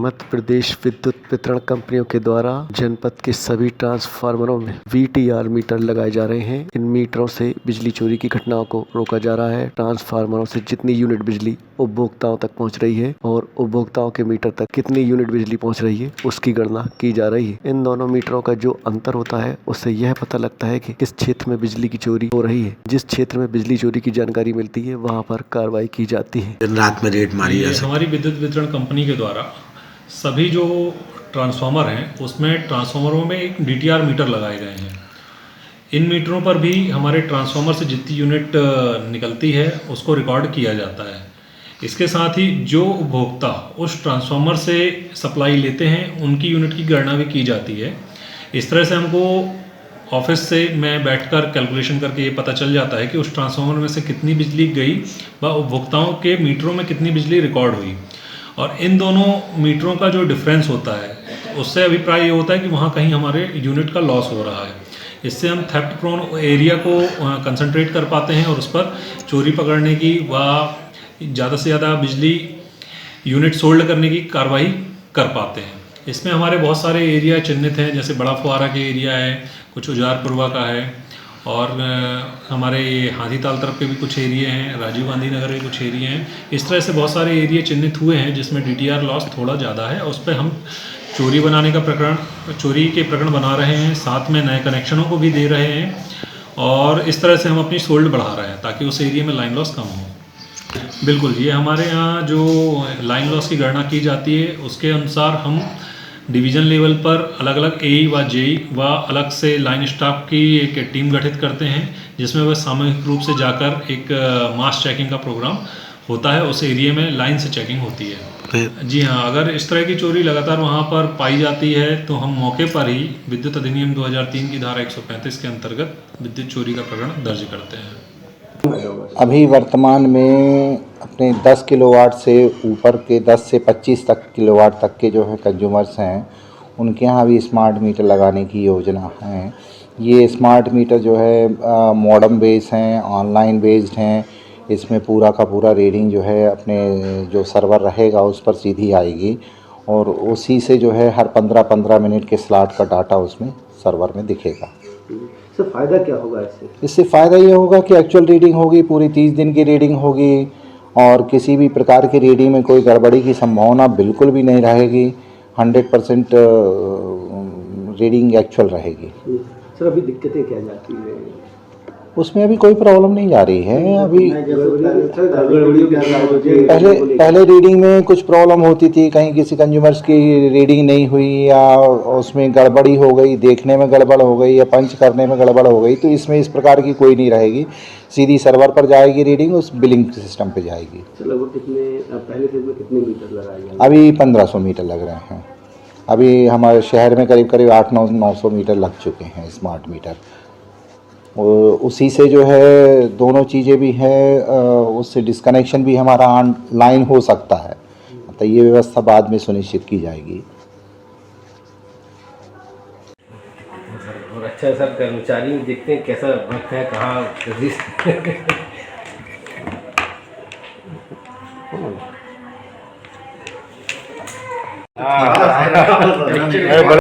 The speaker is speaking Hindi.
मध्य प्रदेश विद्युत वितरण कंपनियों के द्वारा जनपद के सभी ट्रांसफार्मरों में VTR मीटर लगाए जा रहे हैं। इन मीटरों से बिजली चोरी की घटनाओं को रोका जा रहा है। ट्रांसफार्मरों से जितनी यूनिट बिजली उपभोक्ताओं तक पहुंच रही है और उपभोक्ताओं के मीटर तक कितनी यूनिट बिजली पहुंच रही है उसकी गणना की जा रही है। इन दोनों मीटरों का जो अंतर होता है उससे यह पता लगता है कि किस क्षेत्र में बिजली की चोरी हो रही है। जिस क्षेत्र में बिजली चोरी की जानकारी मिलती है वहाँ पर कार्रवाई की जाती है। दिन रात में रेड मारी जा सकती है। हमारी विद्युत वितरण कंपनी के द्वारा सभी जो ट्रांसफार्मर हैं उसमें ट्रांसफार्मरों में एक DTR मीटर लगाए गए हैं। इन मीटरों पर भी हमारे ट्रांसफार्मर से जितनी यूनिट निकलती है उसको रिकॉर्ड किया जाता है। इसके साथ ही जो उपभोक्ता उस ट्रांसफार्मर से सप्लाई लेते हैं उनकी यूनिट की गणना भी की जाती है। इस तरह से हमको ऑफिस से मैं बैठकर कैलकुलेशन करके ये पता चल जाता है कि उस ट्रांसफार्मर में से कितनी बिजली गई व उपभोक्ताओं के मीटरों में कितनी बिजली रिकॉर्ड हुई। और इन दोनों मीटरों का जो डिफरेंस होता है उससे अभिप्राय ये होता है कि वहाँ कहीं हमारे यूनिट का लॉस हो रहा है। इससे हम थेफ्ट प्रोन एरिया को कंसंट्रेट कर पाते हैं और उस पर चोरी पकड़ने की व ज़्यादा से ज़्यादा बिजली यूनिट सोल्ड करने की कार्रवाई कर पाते हैं। इसमें हमारे बहुत सारे एरिया चिन्हित हैं, जैसे बड़ा फुहारा के एरिया है, कुछ उजारपुरवा का है और हमारे ये हाथीताल तरफ के भी कुछ एरिया हैं, राजीव गांधी नगर के कुछ एरिया हैं। इस तरह से बहुत सारे एरिया चिन्हित हुए हैं जिसमें DTR लॉस थोड़ा ज़्यादा है। उस पर हम चोरी बनाने का चोरी के प्रकरण बना रहे हैं, साथ में नए कनेक्शनों को भी दे रहे हैं और इस तरह से हम अपनी सोल्ड बढ़ा रहे हैं ताकि उस एरिया में लाइन लॉस कम हो। बिल्कुल, ये हमारे यहाँ जो लाइन लॉस की गणना की जाती है उसके अनुसार हम डिवीज़न लेवल पर अलग अलग AE व JE व अलग से लाइन स्टाफ की एक टीम गठित करते हैं जिसमें वह सामूहिक रूप से जाकर एक मास चेकिंग का प्रोग्राम होता है। उस एरिया में लाइन से चेकिंग होती है। जी हाँ, अगर इस तरह की चोरी लगातार वहाँ पर पाई जाती है तो हम मौके पर ही विद्युत अधिनियम 2003 की धारा 135 के अंतर्गत विद्युत चोरी का प्रकरण दर्ज करते हैं। अभी वर्तमान में अपने 10 किलोवाट से ऊपर के 10 से 25 तक किलोवाट तक के जो है कंज्यूमर्स हैं उनके यहाँ भी स्मार्ट मीटर लगाने की योजना है। ये स्मार्ट मीटर जो है मॉडर्न बेस्ड हैं, ऑनलाइन बेस्ड हैं। इसमें पूरा का पूरा रीडिंग जो है अपने जो सर्वर रहेगा उस पर सीधी आएगी और उसी से जो है हर 15-15 मिनट के स्लॉट का डाटा उसमें सर्वर में दिखेगा। इससे फ़ायदा क्या होगा? इससे फ़ायदा ये होगा कि एक्चुअल रीडिंग होगी, पूरी 30 दिन की रीडिंग होगी और किसी भी प्रकार की रीडिंग में कोई गड़बड़ी की संभावना बिल्कुल भी नहीं रहेगी। 100% रीडिंग एक्चुअल रहेगी। सर, अभी दिक्कतें क्या जाती है? उसमें अभी कोई प्रॉब्लम नहीं जा रही है। अभी पहले रीडिंग में कुछ प्रॉब्लम होती थी, कहीं किसी कंज्यूमर्स की रीडिंग नहीं हुई या उसमें गड़बड़ी हो गई, देखने में गड़बड़ हो गई या पंच करने में गड़बड़ हो गई, तो इसमें इस प्रकार की कोई नहीं रहेगी। सीधी सर्वर पर जाएगी रीडिंग, उस बिलिंग सिस्टम पे जाएगी। पहले फेज में कितने मीटर लगाए गए? अभी 1500 मीटर लग रहे हैं। अभी हमारे शहर में करीब 800-900 मीटर लग चुके हैं स्मार्ट मीटर। उसी से जो है दोनों चीज़ें भी हैं, उससे डिस्कनेक्शन भी हमारा ऑनलाइन हो सकता है, तो ये व्यवस्था बाद में सुनिश्चित की जाएगी। और अच्छा सर, कर्मचारी देखते हैं कैसा वक्त है, कहाँ